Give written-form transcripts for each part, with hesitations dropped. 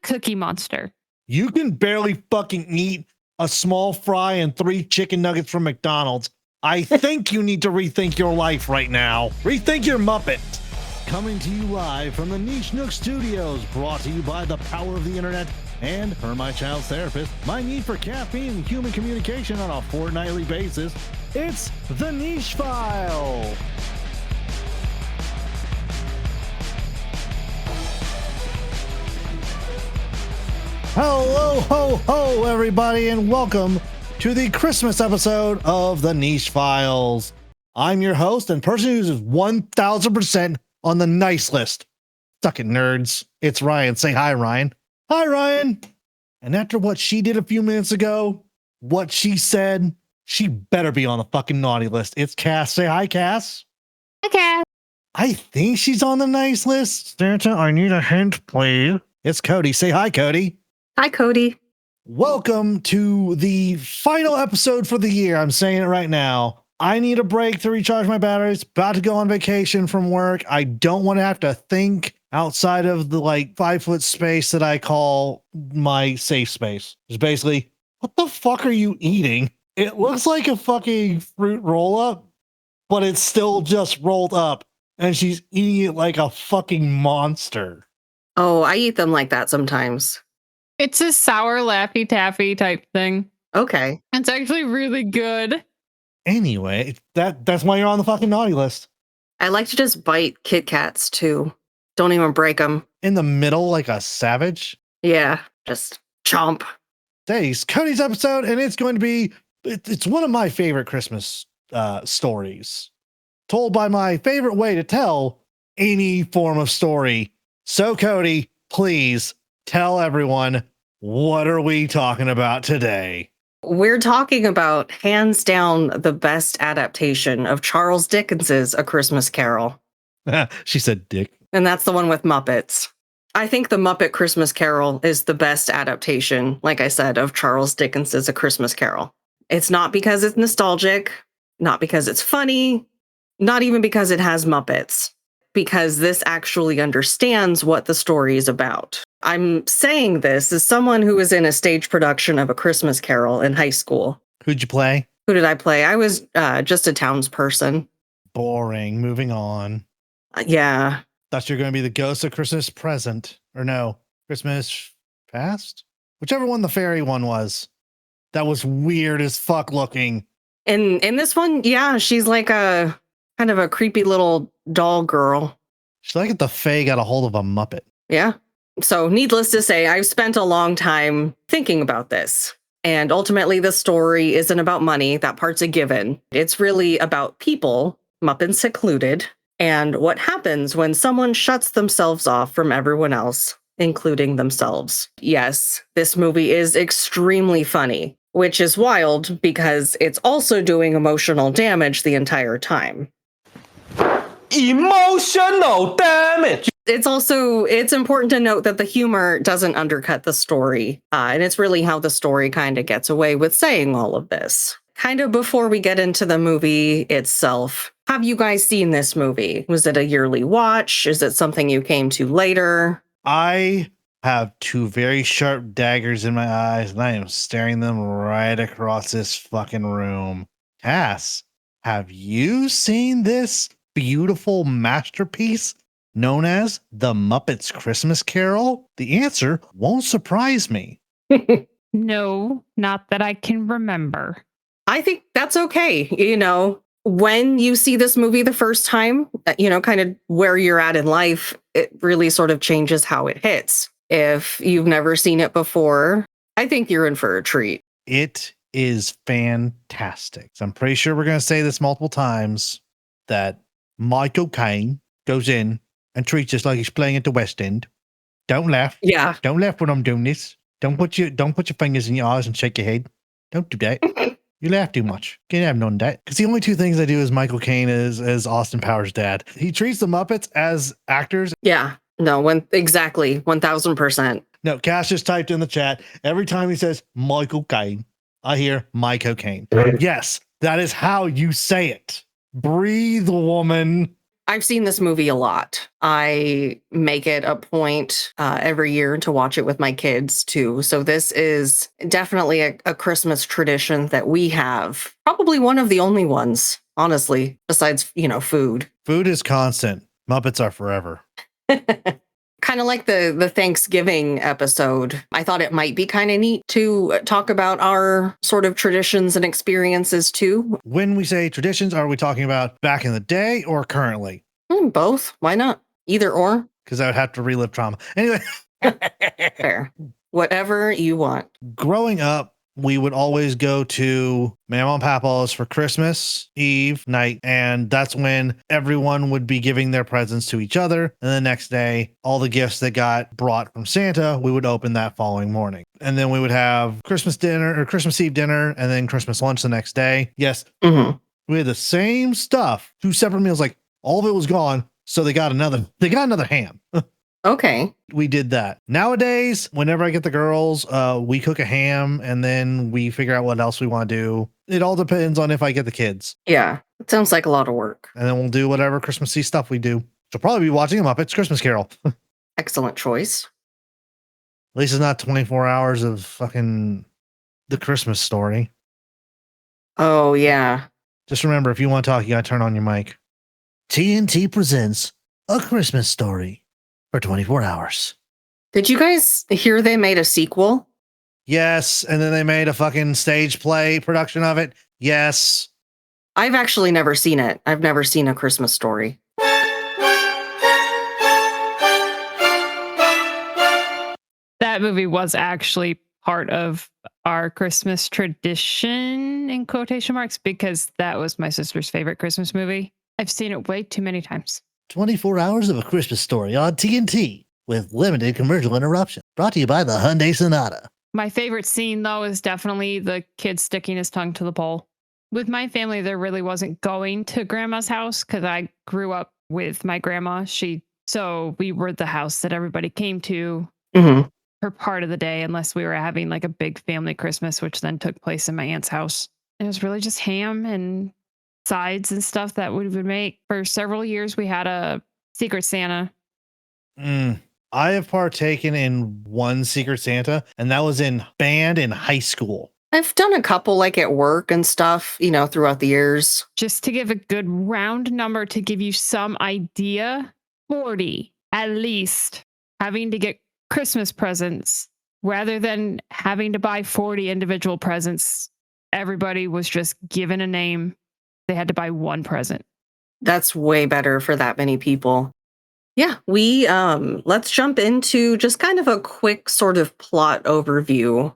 Cookie Monster. You can barely fucking eat a small fry and 3 chicken nuggets from McDonald's. I think you need to rethink your life right now. Rethink your Muppet. Coming to you live from the Niche Nook Studios, brought to you by the power of the internet and her, my child's therapist, my need for caffeine and human communication on a fortnightly basis. It's the Niche File. Hello, ho, ho, everybody, and welcome to the Christmas episode of the Niche Files. I'm your host and person who's 1000% on the nice list. Suck it, nerds. It's Ryan. Say hi, Ryan. Hi, Ryan. And after what she did a few minutes ago, what she said, she better be on the fucking naughty list. It's Cass. Say hi, Cass. Hi, Cass. I think she's on the nice list. Santa, I need a hint, please. It's Cody. Say hi, Cody. Hi, Cody. Welcome to the final episode for the year. I'm saying it right now. I need a break to recharge my batteries. About to go on vacation from work. I don't want to have to think outside of the 5-foot space that I call my safe space. It's basically, what the fuck are you eating? It looks like a fucking fruit roll up, but it's still just rolled up. And she's eating it like a fucking monster. Oh, I eat them like that sometimes. It's a sour Laffy Taffy type thing. Okay. It's actually really good. Anyway, that's why you're on the fucking naughty list. I like to just bite Kit Kats too. Don't even break them. In the middle like a savage? Yeah, just chomp. Today's Cody's episode, and it's going to be, it's one of my favorite Christmas stories. Told by my favorite way to tell any form of story. So Cody, please tell everyone, what are we talking about today? We're talking about, hands down, the best adaptation of Charles Dickens's A Christmas Carol. She said dick. And that's the one with Muppets. I think the Muppet Christmas Carol is the best adaptation, like I said, of Charles Dickens's A Christmas Carol. It's not because it's nostalgic, not because it's funny, not even because it has Muppets, because this actually understands what the story is about. I'm saying this as someone who was in a stage production of A Christmas Carol in high school. Who'd you play? Who did I play? I was just a townsperson. Boring. Moving on. Yeah. Thought you were going to be the ghost of Christmas present. Or no, Christmas past? Whichever one the fairy one was. That was weird as fuck looking. And in this one, yeah, she's like a kind of a creepy little doll girl. She's like the Fae got a hold of a Muppet. Yeah. So needless to say, I've spent a long time thinking about this. And ultimately, the story isn't about money. That part's a given. It's really about people, Muppets secluded, and what happens when someone shuts themselves off from everyone else, including themselves. Yes, this movie is extremely funny, which is wild because it's also doing emotional damage the entire time. Emotional damage. It's important to note that the humor doesn't undercut the story. And it's really how the story kind of gets away with saying all of this. Kind of before we get into the movie itself, have you guys seen this movie? Was it a yearly watch? Is it something you came to later? I have 2 very sharp daggers in my eyes, and I am staring them right across this fucking room. Cass, have you seen this beautiful masterpiece known as The Muppets Christmas Carol? The answer won't surprise me. No, not that I can remember. I think that's okay. When you see this movie the first time, kind of where you're at in life, it really sort of changes how it hits. If you've never seen it before, I think you're in for a treat. It is fantastic. So I'm pretty sure we're going to say this multiple times, that Michael Caine goes in and treats us like he's playing at the West End. Don't laugh. Yeah. Don't laugh when I'm doing this. Don't put your fingers in your eyes and shake your head. Don't do that. You laugh too much. Can't have none of that. Because the only 2 things I do as Michael Caine is as Austin Powers' dad. He treats the Muppets as actors. Yeah. No, exactly. 1000%. No, Cash just typed in the chat. Every time he says Michael Caine, I hear Michael Caine. Yes, that is how you say it. Breathe, woman. I've seen this movie a lot. I make it a point every year to watch it with my kids too. So this is definitely a Christmas tradition that we have. Probably one of the only ones, honestly, besides, food. Food is constant. Muppets are forever. Kind of like the Thanksgiving episode. I thought it might be kind of neat to talk about our sort of traditions and experiences too. When we say traditions, are we talking about back in the day or currently? Both. Why not? Either or. Because I would have to relive trauma. Anyway. Fair. Whatever you want. Growing up, we would always go to Mama and Papa's for Christmas Eve night. And that's when everyone would be giving their presents to each other. And the next day, all the gifts that got brought from Santa, we would open that following morning. And then we would have Christmas dinner or Christmas Eve dinner and then Christmas lunch the next day. Yes. Mm-hmm. We had the same stuff, 2 separate meals. Like all of it was gone. So they got another ham. Okay. We did that. Nowadays, whenever I get the girls, we cook a ham and then we figure out what else we want to do. It all depends on if I get the kids. Yeah. It sounds like a lot of work. And then we'll do whatever Christmassy stuff we do. She'll probably be watching a Muppet's Christmas Carol. Excellent choice. At least it's not 24 hours of fucking the Christmas story. Oh, yeah. Just remember, if you want to talk, you got to turn on your mic. TNT presents A Christmas Story for 24 hours. Did you guys hear they made a sequel? Yes. And then they made a fucking stage play production of it. Yes. I've actually never seen it. I've never seen A Christmas Story. That movie was actually part of our Christmas tradition, in quotation marks, because that was my sister's favorite Christmas movie. I've seen it way too many times. 24 hours of A Christmas Story on TNT with limited commercial interruption. Brought to you by the Hyundai Sonata. My favorite scene, though, is definitely the kid sticking his tongue to the pole. With my family, there really wasn't going to grandma's house because I grew up with my grandma. So we were the house that everybody came to for part of the day, unless we were having like a big family Christmas, which then took place in my aunt's house. It was really just ham and sides and stuff that we would make. For several years, we had a Secret Santa. I have partaken in one Secret Santa, and that was in band in high school. I've done a couple like at work and stuff, throughout the years. Just to give a good round number to give you some idea, 40 at least, having to get Christmas presents rather than having to buy 40 individual presents. Everybody was just given a name. They had to buy one present. That's way better for that many people. Yeah, let's jump into just kind of a quick sort of plot overview.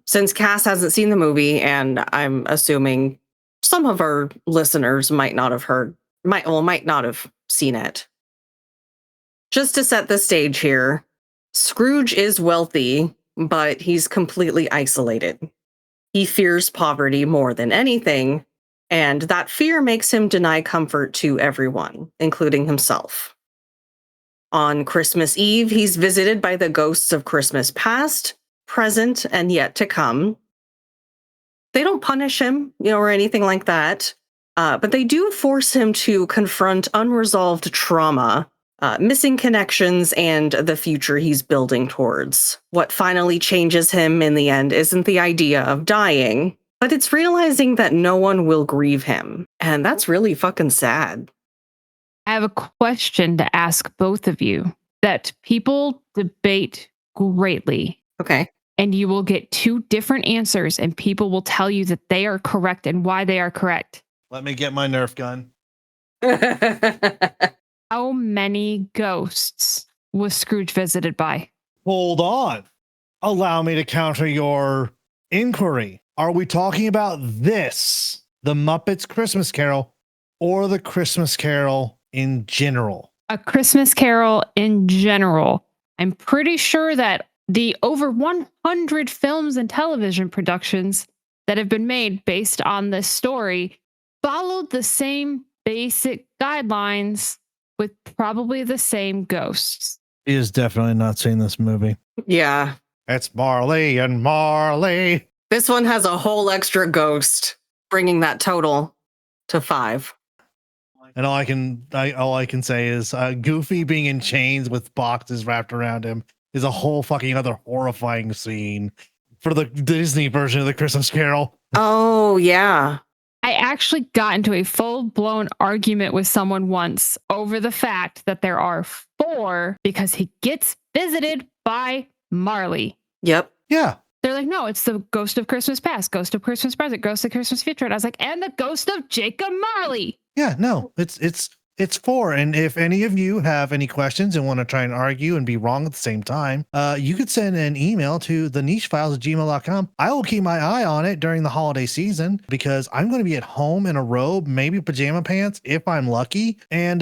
Since Cass hasn't seen the movie, and I'm assuming some of our listeners might not have seen it. Just to set the stage here, Scrooge is wealthy, but he's completely isolated. He fears poverty more than anything, and that fear makes him deny comfort to everyone, including himself. On Christmas Eve, he's visited by the ghosts of Christmas past, present, and yet to come. They don't punish him, or anything like that, but they do force him to confront unresolved trauma, missing connections, and the future he's building towards. What finally changes him in the end isn't the idea of dying, but it's realizing that no one will grieve him. And that's really fucking sad. I have a question to ask both of you that people debate greatly. Okay. And you will get 2 different answers, and people will tell you that they are correct and why they are correct. Let me get my Nerf gun. How many ghosts was Scrooge visited by? Hold on. Allow me to counter your inquiry. Are we talking about this, the Muppets Christmas Carol, or the Christmas Carol in general? A Christmas Carol in general. I'm pretty sure that the over 100 films and television productions that have been made based on this story followed the same basic guidelines with probably the same ghosts. He has definitely not seen this movie. Yeah. It's Marley and Marley. This one has a whole extra ghost, bringing that total to 5. And all I can say is Goofy being in chains with boxes wrapped around him is a whole fucking other horrifying scene for the Disney version of the Christmas Carol. Oh, yeah. I actually got into a full-blown argument with someone once over the fact that there are 4 because he gets visited by Marley. Yep. Yeah. They're like, no, it's the ghost of Christmas past, ghost of Christmas present, ghost of Christmas future. And I was like, and the ghost of Jacob Marley. Yeah, no, it's 4. And if any of you have any questions and want to try and argue and be wrong at the same time, you could send an email to thenichefiles@gmail.com. I will keep my eye on it during the holiday season because I'm going to be at home in a robe, maybe pajama pants if I'm lucky, and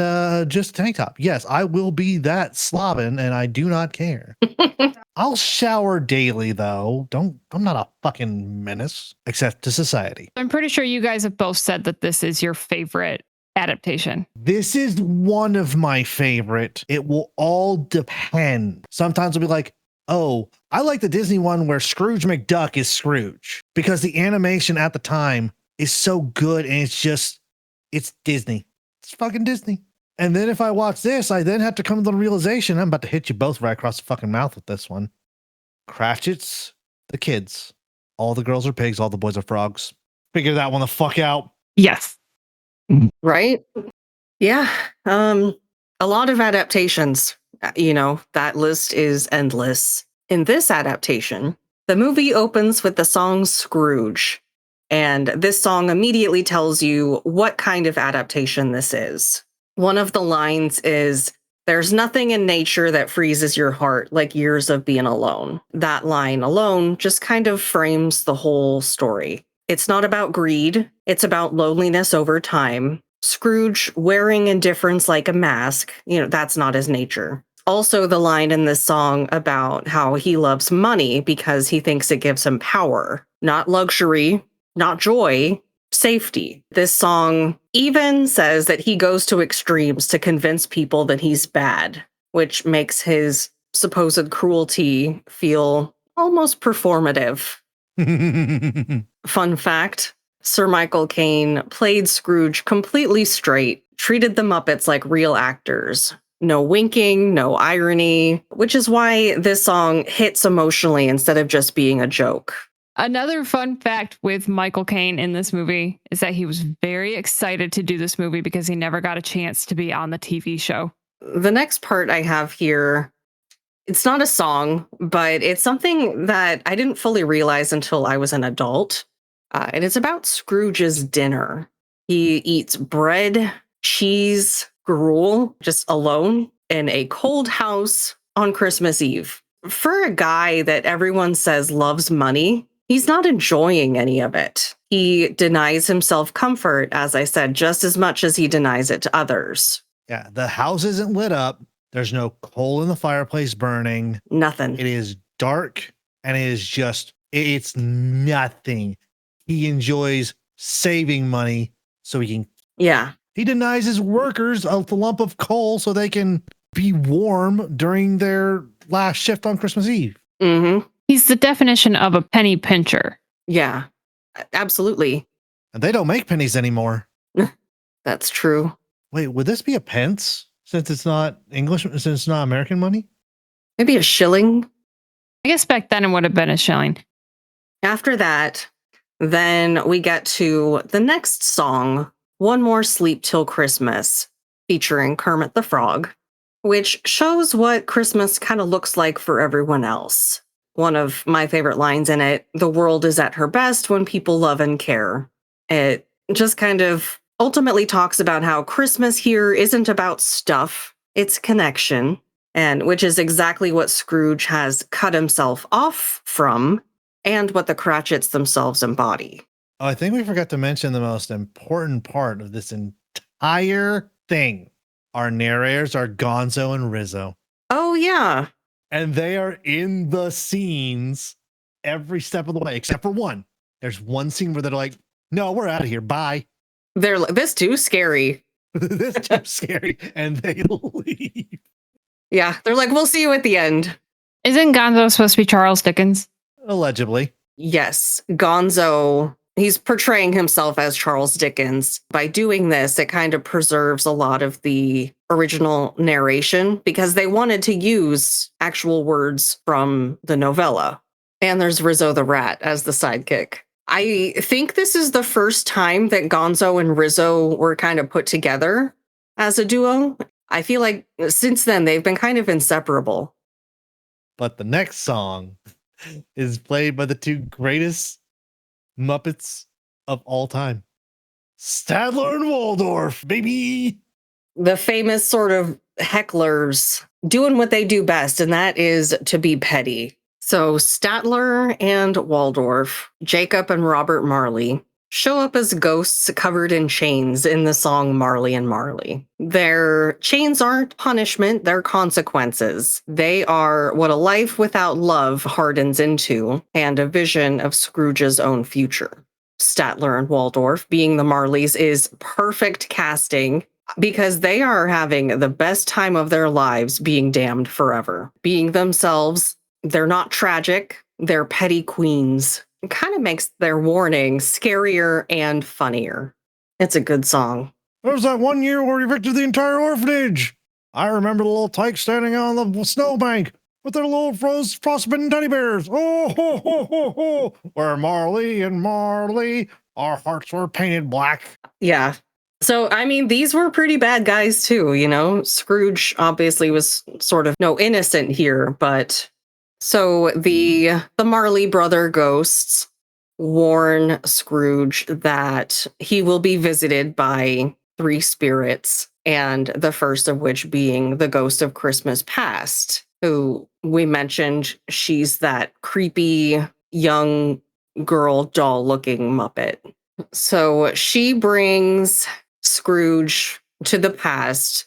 just a tank top. Yes, I will be that slobbin, and I do not care. I'll shower daily though. I'm not a fucking menace, except to society. I'm pretty sure you guys have both said that this is your favorite adaptation. This is one of my favorite. It will all depend. Sometimes I'll be like, oh, I like the Disney one where Scrooge McDuck is Scrooge because the animation at the time is so good and it's Disney. It's fucking Disney. And then if I watch this, I then have to come to the realization I'm about to hit you both right across the fucking mouth with this one. Cratchit's the kids. All the girls are pigs, all the boys are frogs. Figure that one the fuck out. Yes. Right? Yeah. A lot of adaptations. That list is endless. In this adaptation, the movie opens with the song Scrooge. And this song immediately tells you what kind of adaptation this is. One of the lines is, "There's nothing in nature that freezes your heart like years of being alone." That line alone just kind of frames the whole story. It's not about greed. It's about loneliness over time. Scrooge wearing indifference like a mask, that's not his nature. Also, the line in this song about how he loves money because he thinks it gives him power, not luxury, not joy, safety. This song even says that he goes to extremes to convince people that he's bad, which makes his supposed cruelty feel almost performative. Fun fact, Sir Michael Caine played Scrooge completely straight, treated the Muppets like real actors. No winking, no irony, which is why this song hits emotionally instead of just being a joke. Another fun fact with Michael Caine in this movie is that he was very excited to do this movie because he never got a chance to be on the TV show. The next part I have here, it's not a song, but it's something that I didn't fully realize until I was an adult. And it's about Scrooge's dinner. He eats bread, cheese, gruel, just alone in a cold house on Christmas Eve. For a guy that everyone says loves money, he's not enjoying any of it. He denies himself comfort, as I said, just as much as he denies it to others. Yeah, the house isn't lit up. There's no coal in the fireplace burning. Nothing. It is dark and it's nothing. He enjoys saving money so he can. Yeah. He denies his workers a lump of coal so they can be warm during their last shift on Christmas Eve. Mm-hmm. He's the definition of a penny pincher. Yeah, absolutely. And they don't make pennies anymore. That's true. Wait, would this be a pence since it's not English, since it's not American money? Maybe a shilling. I guess back then it would have been a shilling. After that, then we get to the next song, One More Sleep Till Christmas, featuring Kermit the Frog, which shows what Christmas kind of looks like for everyone else. One of my favorite lines in it, "The world is at her best when people love and care." It just kind of ultimately talks about how Christmas here isn't about stuff, it's connection, and which is exactly what Scrooge has cut himself off from and what the Cratchits themselves embody. Oh, I think we forgot to mention the most important part of this entire thing. Our narrators are Gonzo and Rizzo. Oh, yeah. And they are in the scenes every step of the way, except for one. There's one scene where they're like, no, we're out of here. Bye. They're like, this too scary. This is too scary. And they leave. Yeah, they're like, we'll see you at the end. Isn't Gonzo supposed to be Charles Dickens? Allegedly. Yes, Gonzo He's portraying himself as Charles Dickens. By doing this, it kind of preserves a lot of the original narration because they wanted to use actual words from the novella. And there's Rizzo the Rat as the sidekick. I think this is the first time that Gonzo and Rizzo were kind of put together as a duo. I feel like since then, they've been kind of inseparable. But the next song is played by the two greatest Muppets of all time. Statler and Waldorf, baby. The famous sort of hecklers doing what they do best, and that is to be petty. So Statler and Waldorf, Jacob and Robert Marley, show up as ghosts covered in chains in the song Marley and Marley. Their chains aren't punishment, they're consequences. They are what a life without love hardens into, and a vision of Scrooge's own future. Statler and Waldorf, being the Marleys, is perfect casting because they are having the best time of their lives being damned forever. Being themselves, they're not tragic, they're petty queens. It kind of makes their warning scarier and funnier. It's a good song. There was that one year where we evicted the entire orphanage. I remember the little tykes standing on the snowbank with their little frostbitten teddy bears. Oh, ho, ho, ho, ho. Where Marley and Marley, our hearts were painted black. Yeah. So, I mean, these were pretty bad guys too, you know? Scrooge obviously was sort of no innocent here, but... So the Marley brother ghosts warn Scrooge that he will be visited by 3 spirits, and the first of which being the ghost of Christmas past, who we mentioned she's that creepy young girl doll looking Muppet. So she brings Scrooge to the past.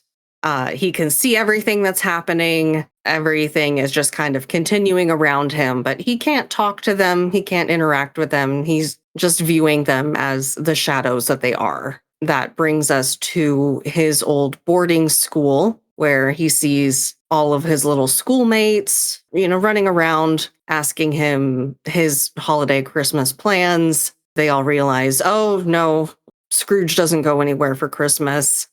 He can see everything that's happening. Everything is just kind of continuing around him, but he can't talk to them. He can't interact with them. He's just viewing them as the shadows that they are. That brings us to his old boarding school where he sees all of his little schoolmates, you know, running around asking him his holiday Christmas plans. They all realize, oh no, Scrooge doesn't go anywhere for Christmas.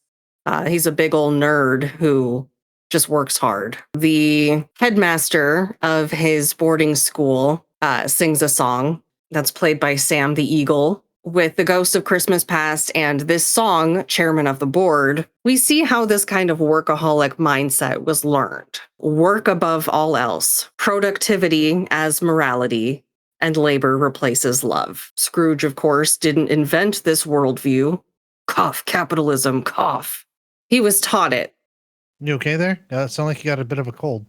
He's a big old nerd who just works hard. The headmaster of his boarding school sings a song that's played by Sam the Eagle with the ghost of Christmas past and this song, Chairman of the Board. We see how this kind of workaholic mindset was learned. Work above all else, productivity as morality, and labor replaces love. Scrooge, of course, didn't invent this worldview. Cough, capitalism, cough. He was taught it. You okay there? Yeah, it sounds like you got a bit of a cold.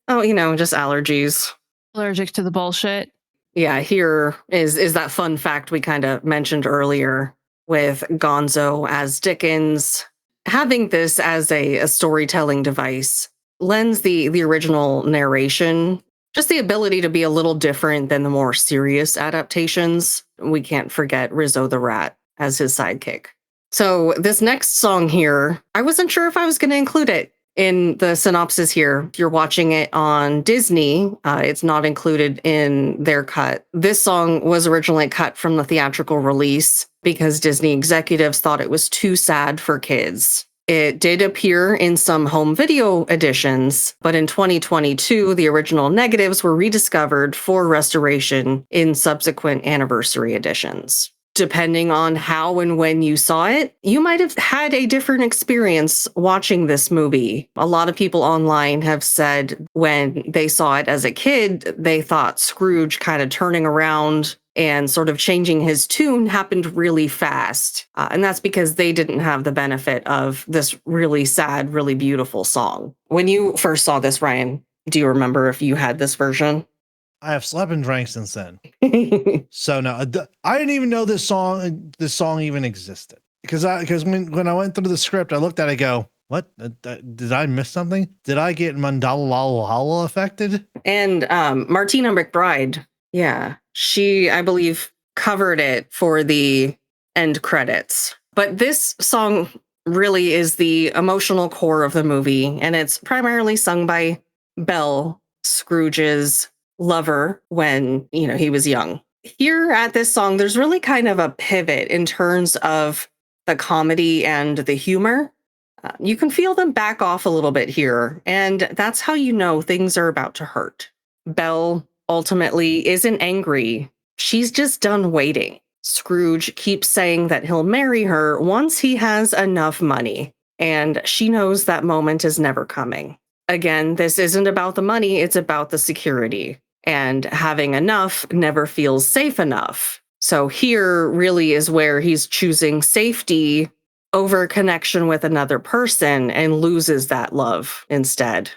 Oh, you know, just allergies. Allergic to the bullshit. Yeah, here is that fun fact we kind of mentioned earlier with Gonzo as Dickens. Having this as a storytelling device lends the original narration just the ability to be a little different than the more serious adaptations. We can't forget Rizzo the Rat as his sidekick. So this next song here, I wasn't sure if I was going to include it in the synopsis here. If you're watching it on Disney, it's not included in their cut. This song was originally cut from the theatrical release because Disney executives thought it was too sad for kids. It did appear in some home video editions, but in 2022, the original negatives were rediscovered for restoration in subsequent anniversary editions. Depending on how and when you saw it, you might have had a different experience watching this movie. A lot of people online have said when they saw it as a kid, they thought Scrooge kind of turning around and sort of changing his tune happened really fast. And that's because they didn't have the benefit of this really sad, really beautiful song. When you first saw this, Ryan, do you remember if you had this version? I have slept and drank since then. So no, I didn't even know this song even existed because when I went through the script, I looked at it, I go, what? Did I miss something? Did I get Mandala affected? And Martina McBride, yeah, she, I believe, covered it for the end credits. But this song really is the emotional core of the movie, and it's primarily sung by Belle, Scrooge's lover when, you know, he was young. Here at this song, there's really kind of a pivot in terms of the comedy and the humor. You can feel them back off a little bit here, and that's how you know things are about to hurt. Belle ultimately isn't angry. She's just done waiting. Scrooge keeps saying that he'll marry her once he has enough money, and she knows that moment is never coming. Again, this isn't about the money, it's about the security. And having enough never feels safe enough. So here really is where he's choosing safety over connection with another person and loses that love instead.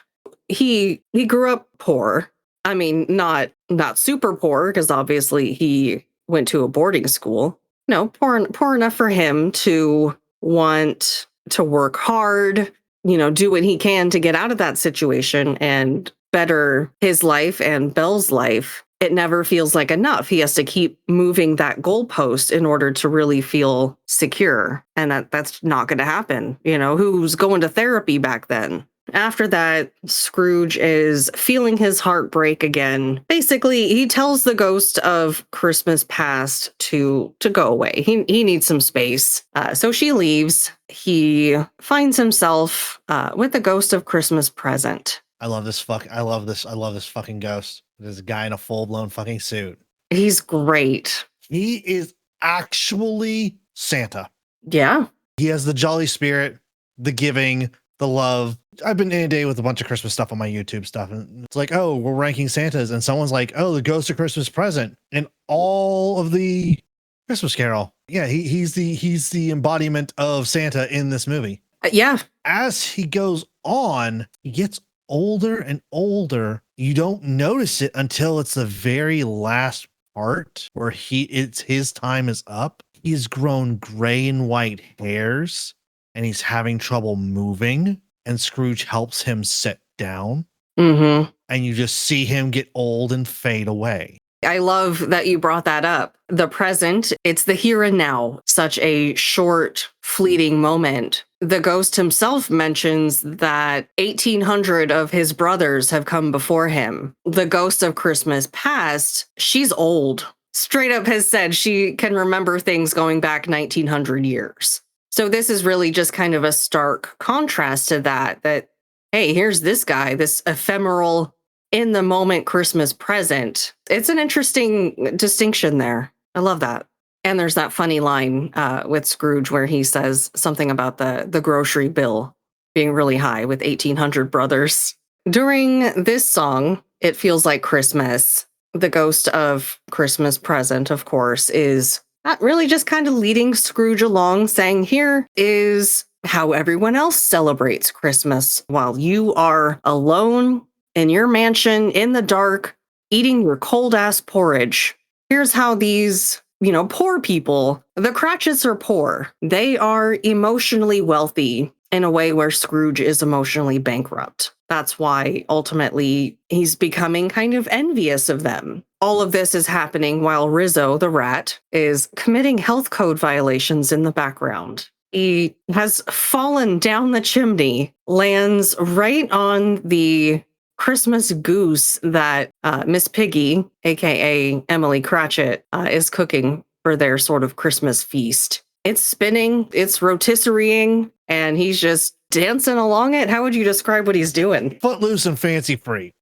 He grew up poor. I mean, not super poor, because obviously he went to a boarding school. No, poor enough for him to want to work hard, do what he can to get out of that situation and better his life and Belle's life. It never feels like enough. He has to keep moving that goalpost in order to really feel secure. And that's not going to happen. Who's going to therapy back then? After that, Scrooge is feeling his heart break again. Basically, he tells the ghost of Christmas past to go away. He needs some space. So she leaves. He finds himself with the ghost of Christmas present. I love this fucking ghost. There's a guy in a full-blown fucking suit. He's great. He is actually Santa. Yeah. He has the jolly spirit, the giving, the love. I've been inundated with a bunch of Christmas stuff on my YouTube stuff, and it's like, oh, we're ranking Santas, and someone's like, oh, the ghost of Christmas present, and all of the Christmas Carol. Yeah, he's the embodiment of Santa in this movie. Yeah. As he goes on, he gets older and older. You don't notice it until it's the very last part where his time is up. He's grown gray and white hairs, and he's having trouble moving, and Scrooge helps him sit down. Mm-hmm. And you just see him get old and fade away. I love that you brought that up. The present, it's the here and now. Such a short, fleeting moment. The ghost himself mentions that 1,800 of his brothers have come before him. The ghost of Christmas past, she's old. Straight up has said she can remember things going back 1,900 years. So this is really just kind of a stark contrast to that, hey, here's this guy, this ephemeral, in the moment Christmas present. It's an interesting distinction there. I love that. And there's that funny line with Scrooge where he says something about the grocery bill being really high with 1,800 brothers. During this song, It Feels Like Christmas, the ghost of Christmas present, of course, is not really just kind of leading Scrooge along, saying, here is how everyone else celebrates Christmas while you are alone in your mansion in the dark, eating your cold ass porridge. Here's how these, poor people, the Cratchits are poor. They are emotionally wealthy in a way where Scrooge is emotionally bankrupt. That's why ultimately he's becoming kind of envious of them. All of this is happening while Rizzo, the rat, is committing health code violations in the background. He has fallen down the chimney, lands right on the Christmas goose that Miss Piggy, aka Emily Cratchit, is cooking for their sort of Christmas feast. It's spinning, it's rotisserieing, and he's just dancing along it. How would you describe what he's doing? Footloose and fancy free.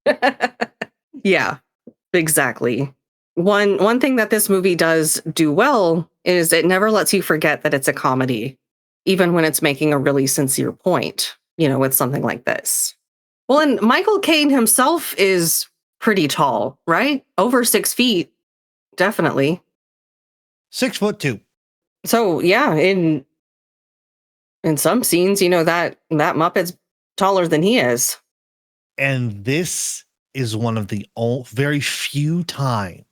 Yeah, exactly. One thing that this movie does do well is it never lets you forget that it's a comedy, even when it's making a really sincere point, with something like this. Well, and Michael Caine himself is pretty tall, right? Over 6 feet, definitely. 6'2". So yeah, in some scenes, that Muppet's taller than he is. And this is one of the very few times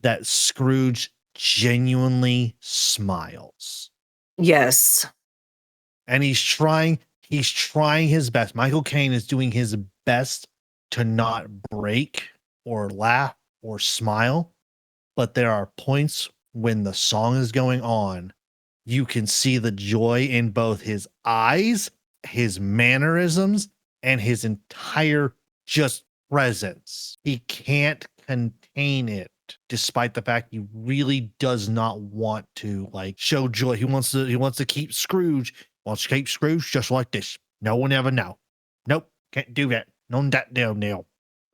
that Scrooge genuinely smiles. Yes. And he's trying his best. Michael Caine is doing his best to not break or laugh or smile. But there are points when the song is going on, you can see the joy in both his eyes, his mannerisms, and his entire just presence. He can't contain it. despite the fact he really does not want to like show joy. He wants to keep Scrooge. Wants to keep Scrooge just like this. No one ever know. Nope, can't do that. None that damn deal.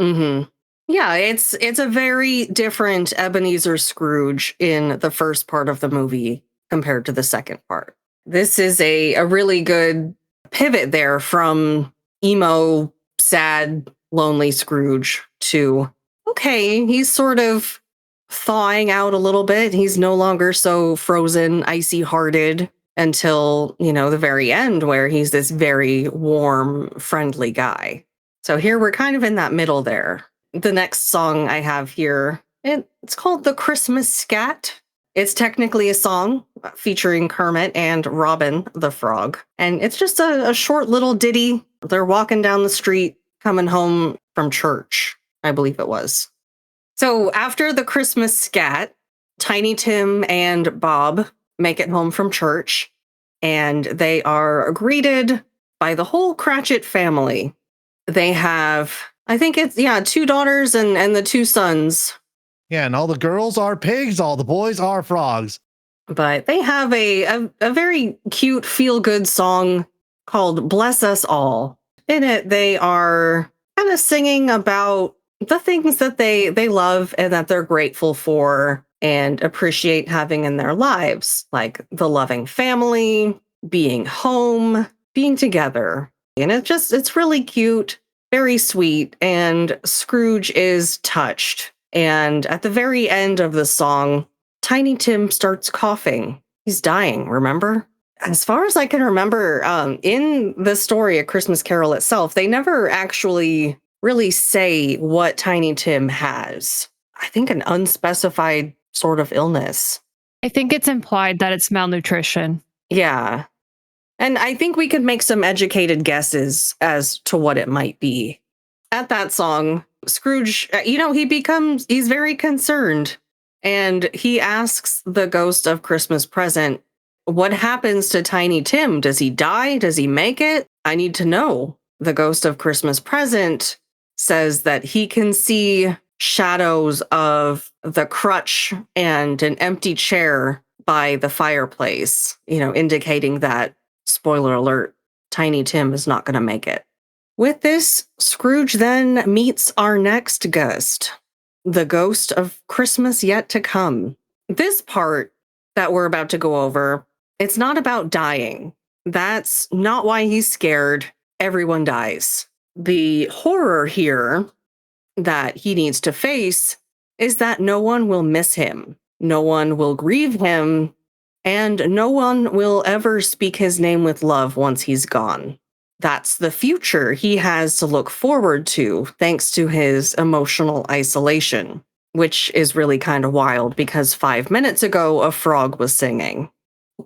Mm-hmm. Yeah, it's a very different Ebenezer Scrooge in the first part of the movie compared to the second part. This is a really good pivot there from emo, sad, lonely Scrooge to, okay, he's sort of thawing out a little bit. He's no longer so frozen, icy hearted until, the very end where he's this very warm, friendly guy. So here we're kind of in that middle there. The next song I have here, it's called The Christmas Scat. It's technically a song featuring Kermit and Robin the Frog. And it's just a short little ditty. They're walking down the street, coming home from church, I believe it was. So after the Christmas Scat, Tiny Tim and Bob make it home from church, and they are greeted by the whole Cratchit family. They have, I think it's, 2 daughters and the 2 sons. Yeah, and all the girls are pigs, all the boys are frogs. But they have a very cute feel-good song called Bless Us All. In it, they are kind of singing about the things that they love and that they're grateful for and appreciate having in their lives, like the loving family, being home, being together. And it's really cute, very sweet, and Scrooge is touched. And at the very end of the song, Tiny Tim starts coughing. He's dying, remember? As far as I can remember, in the story, A Christmas Carol itself, they never actually really say what Tiny Tim has. I think an unspecified sort of illness. I think it's implied that it's malnutrition. Yeah. And I think we could make some educated guesses as to what it might be. At that song, Scrooge, he's very concerned. And he asks the ghost of Christmas Present, what happens to Tiny Tim? Does he die? Does he make it? I need to know. The ghost of Christmas Present says that he can see shadows of the crutch and an empty chair by the fireplace, indicating that, spoiler alert, Tiny Tim is not going to make it. With this, Scrooge then meets our next ghost, the ghost of Christmas Yet to Come. This part that we're about to go over, it's not about dying. That's not why he's scared. Everyone dies. The horror here that he needs to face is that no one will miss him. No one will grieve him, and no one will ever speak his name with love once he's gone. That's the future he has to look forward to thanks to his emotional isolation, which is really kind of wild because 5 minutes ago, a frog was singing.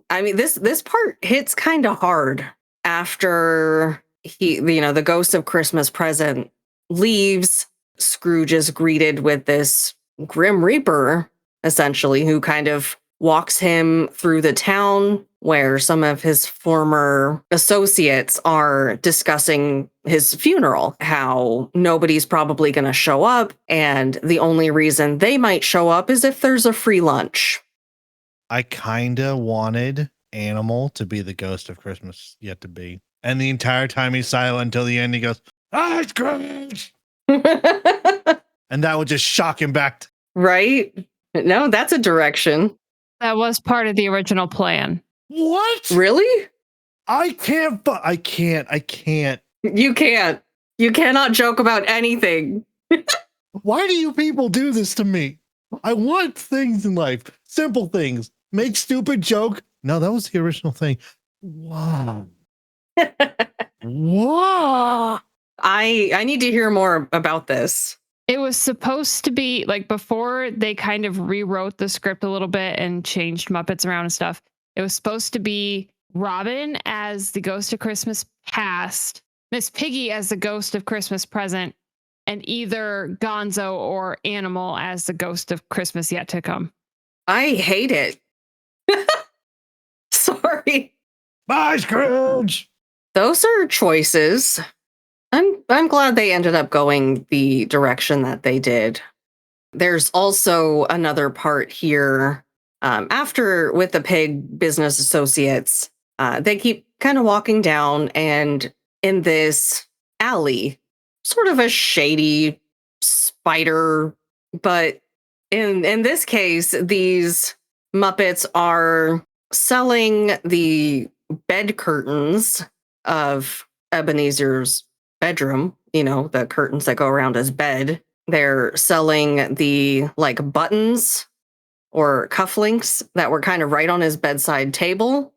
I mean, this part hits kind of hard after the ghost of Christmas Present leaves. Scrooge is greeted with this Grim Reaper, essentially, who kind of walks him through the town where some of his former associates are discussing his funeral, how nobody's probably going to show up, and the only reason they might show up is if there's a free lunch. I kind of wanted Animal to be the ghost of Christmas Yet to Be. And the entire time he's silent until the end, he goes, "Ah, Scrooge!" And that would just shock him back. Right? No, that's a direction. That was part of the original plan. What? Really? I can't. You can't. You cannot joke about anything. Why do you people do this to me? I want things in life. Simple things. Make stupid joke. No, that was the original thing. Wow. Wow. I need to hear more about this. It was supposed to be like before they kind of rewrote the script a little bit and changed Muppets around and stuff. It was supposed to be Robin as the ghost of Christmas Past, Miss Piggy as the ghost of Christmas Present, and either Gonzo or Animal as the ghost of Christmas Yet to Come. I hate it. Sorry. Bye, Scrooge. Those are choices. I'm glad they ended up going the direction that they did. There's also another part here. After with the pig business associates, they keep kind of walking down, and in this alley, sort of a shady spider, but in this case, these Muppets are selling the bed curtains of Ebenezer's bedroom, the curtains that go around his bed. They're selling the like buttons or cufflinks that were kind of right on his bedside table.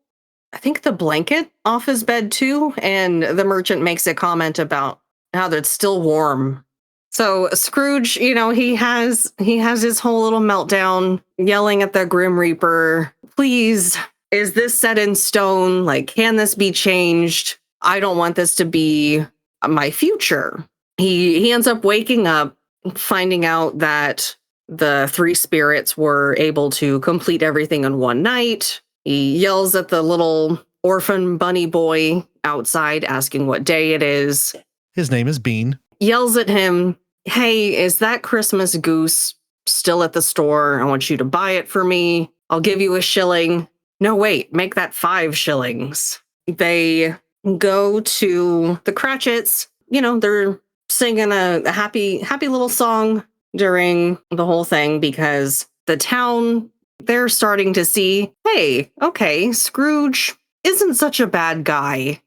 I think the blanket off his bed too. And the merchant makes a comment about how it's still warm. So Scrooge, he has his whole little meltdown, yelling at the Grim Reaper, please, is this set in stone? Like, can this be changed? I don't want this to be my future. He ends up waking up, finding out that the three spirits were able to complete everything in one night. He yells at the little orphan bunny boy outside, asking what day it is. His name is Bean. Yells at him, hey, is that Christmas goose still at the store? I want you to buy it for me. I'll give you a shilling. No, wait, make that 5 shillings. They go to the Cratchits. They're singing a happy little song during the whole thing because the town, they're starting to see, hey, okay, Scrooge isn't such a bad guy.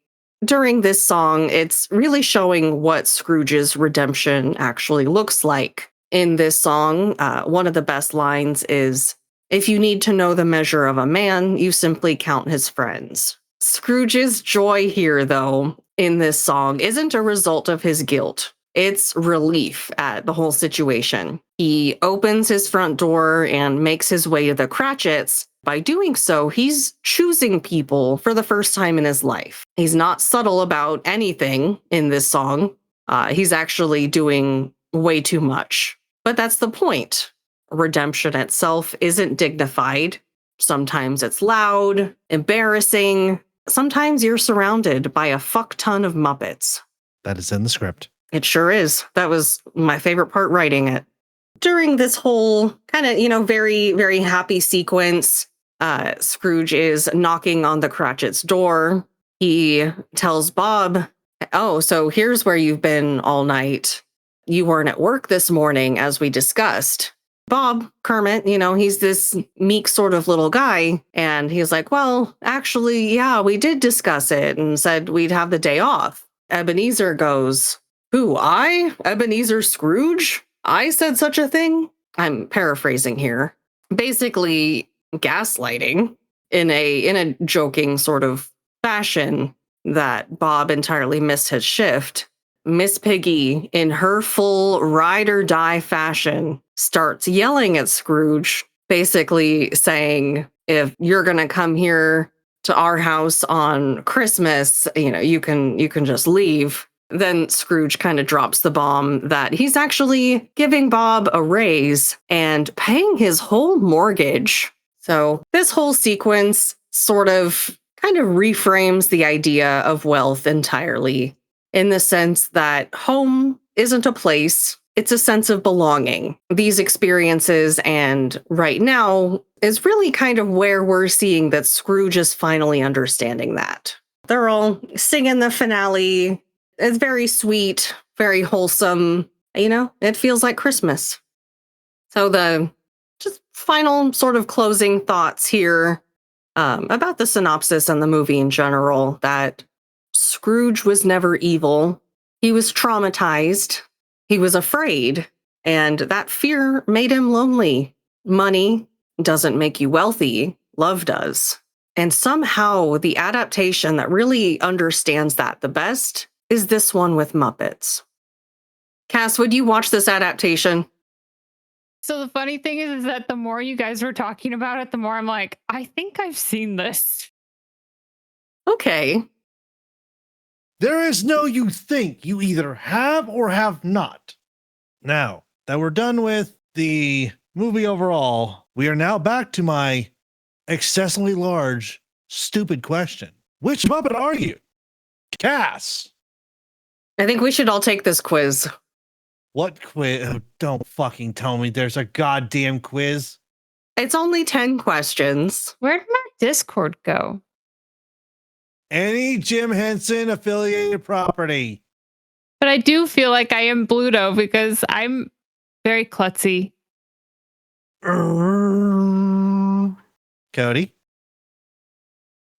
During this song, it's really showing what Scrooge's redemption actually looks like. In this song, one of the best lines is, if you need to know the measure of a man, you simply count his friends. Scrooge's joy here, though, in this song, isn't a result of his guilt. It's relief at the whole situation. He opens his front door and makes his way to the Cratchits. By doing so, he's choosing people for the first time in his life. He's not subtle about anything in this song. He's actually doing way too much. But that's the point. Redemption itself isn't dignified. Sometimes it's loud, embarrassing. Sometimes you're surrounded by a fuck ton of Muppets. That is in the script. It sure is. That was my favorite part writing it. During this whole kind of, very, very happy sequence, Scrooge is knocking on the Cratchit's door. He tells Bob, oh, so here's where you've been all night. You weren't at work this morning, as we discussed. Bob, Kermit, he's this meek sort of little guy. And he's like, well, actually, yeah, we did discuss it and said we'd have the day off. Ebenezer goes, who, I? Ebenezer Scrooge? I said such a thing? I'm paraphrasing here. Basically, gaslighting in a joking sort of fashion that Bob entirely missed his shift. Miss Piggy, in her full ride or die fashion, starts yelling at Scrooge, basically saying, if you're going to come here to our house on Christmas, you can just leave. Then Scrooge kind of drops the bomb that he's actually giving Bob a raise and paying his whole mortgage. So this whole sequence sort of kind of reframes the idea of wealth entirely, in the sense that home isn't a place, it's a sense of belonging. These experiences, and right now, is really kind of where we're seeing that Scrooge is finally understanding that. They're all singing the finale. It's very sweet, very wholesome. It feels like Christmas. So the just final sort of closing thoughts here about the synopsis and the movie in general, that Scrooge was never evil. He was traumatized. He was afraid. And that fear made him lonely. Money doesn't make you wealthy. Love does. And somehow the adaptation that really understands that the best is this one with Muppets. Cass, would you watch this adaptation? So the funny thing is that the more you guys were talking about it, the more I'm like, I think I've seen this. Okay. There is no you think. You either have or have not. Now that we're done with the movie overall, we are now back to my excessively large, stupid question. Which Muppet are you? Cass. I think we should all take this quiz. What quiz? Oh, don't fucking tell me there's a goddamn quiz. It's only 10 questions. Where did my Discord go? Any Jim Henson affiliated property. But I do feel like I am Bluto because I'm very klutzy. Cody?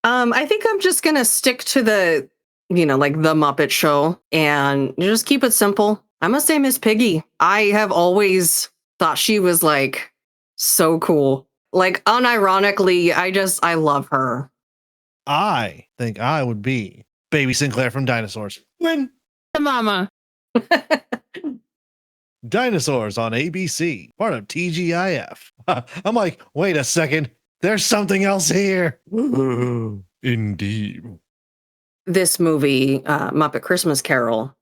I think I'm just going to stick to the, like the Muppet Show and just keep it simple. I'm going to say Miss Piggy. I have always thought she was like so cool. Like unironically, I love her. I think I would be Baby Sinclair from Dinosaurs. Win. The mama. Dinosaurs on ABC, part of TGIF. I'm like, wait a second. There's something else here. Indeed. This movie, Muppet Christmas Carol,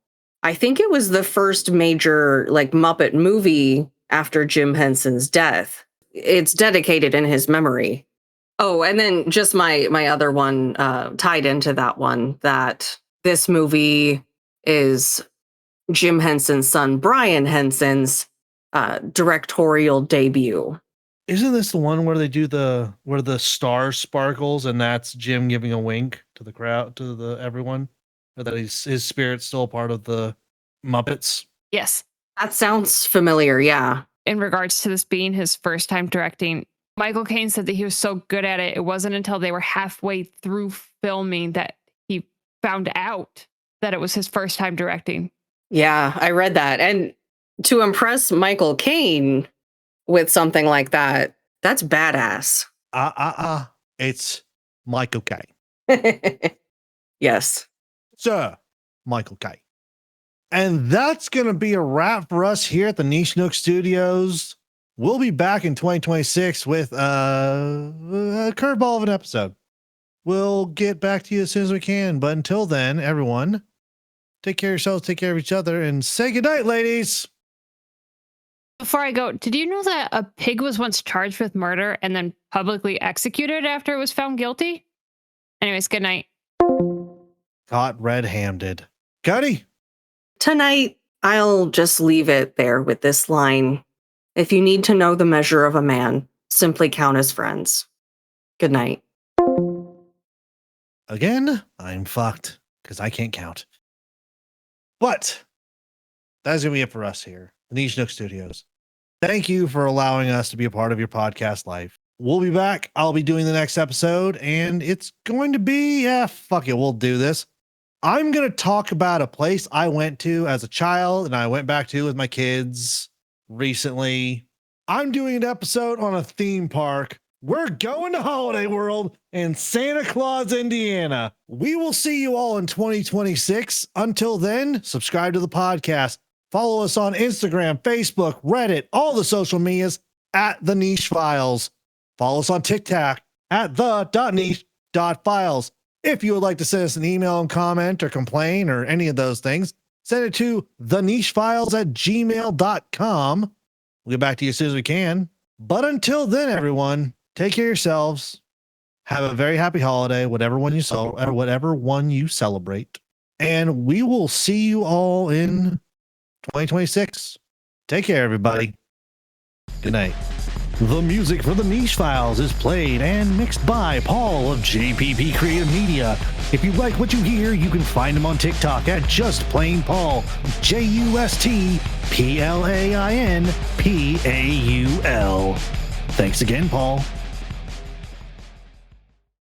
I think it was the first major like Muppet movie after Jim Henson's death. It's dedicated in his memory. Oh, and then just my other one tied into that one, that this movie is Jim Henson's son, Brian Henson's directorial debut. Isn't this the one where they do where the star sparkles and that's Jim giving a wink to the crowd, to the everyone? Or that his spirit's still a part of the Muppets? Yes. That sounds familiar, yeah. In regards to this being his first time directing, Michael Caine said that he was so good at it. It wasn't until they were halfway through filming that he found out that it was his first time directing. Yeah, I read that. And to impress Michael Caine with something like that, that's badass. It's Michael Caine. Yes. Sir Michael Caine. And that's going to be a wrap for us here at the Niche Nook Studios. We'll be back in 2026 with a curveball of an episode. We'll get back to you as soon as we can. But until then, everyone, take care of yourselves, take care of each other, and say goodnight, ladies. Before I go, did you know that a pig was once charged with murder and then publicly executed after it was found guilty? Anyways, good night. Caught red-handed. Cody? Tonight, I'll just leave it there with this line. If you need to know the measure of a man, simply count his friends. Good night. Again, I'm fucked because I can't count. But that's going to be it for us here, the Niche Nook Studios. Thank you for allowing us to be a part of your podcast life. We'll be back. I'll be doing the next episode, and it's going to be, fuck it, we'll do this. I'm going to talk about a place I went to as a child and I went back to with my kids recently. I'm doing an episode on a theme park. We're going to Holiday World in Santa Claus, Indiana. We will see you all in 2026. Until then, subscribe to the podcast. Follow us on Instagram, Facebook, Reddit, all the social medias at The Niche Files. Follow us on TikTok at the.niche.files. If you would like to send us an email and comment or complain or any of those things, send it to thenichefiles@gmail.com. We'll get back to you as soon as we can. But until then, everyone, take care of yourselves. Have a very happy holiday, whatever one you celebrate. And we will see you all in 2026. Take care, everybody. Good night. The music for The Niche Files is played and mixed by Paul of JPP Creative Media. If you like what you hear, you can find him on TikTok at Just Plain Paul, JustPlainPaul. Thanks again, Paul.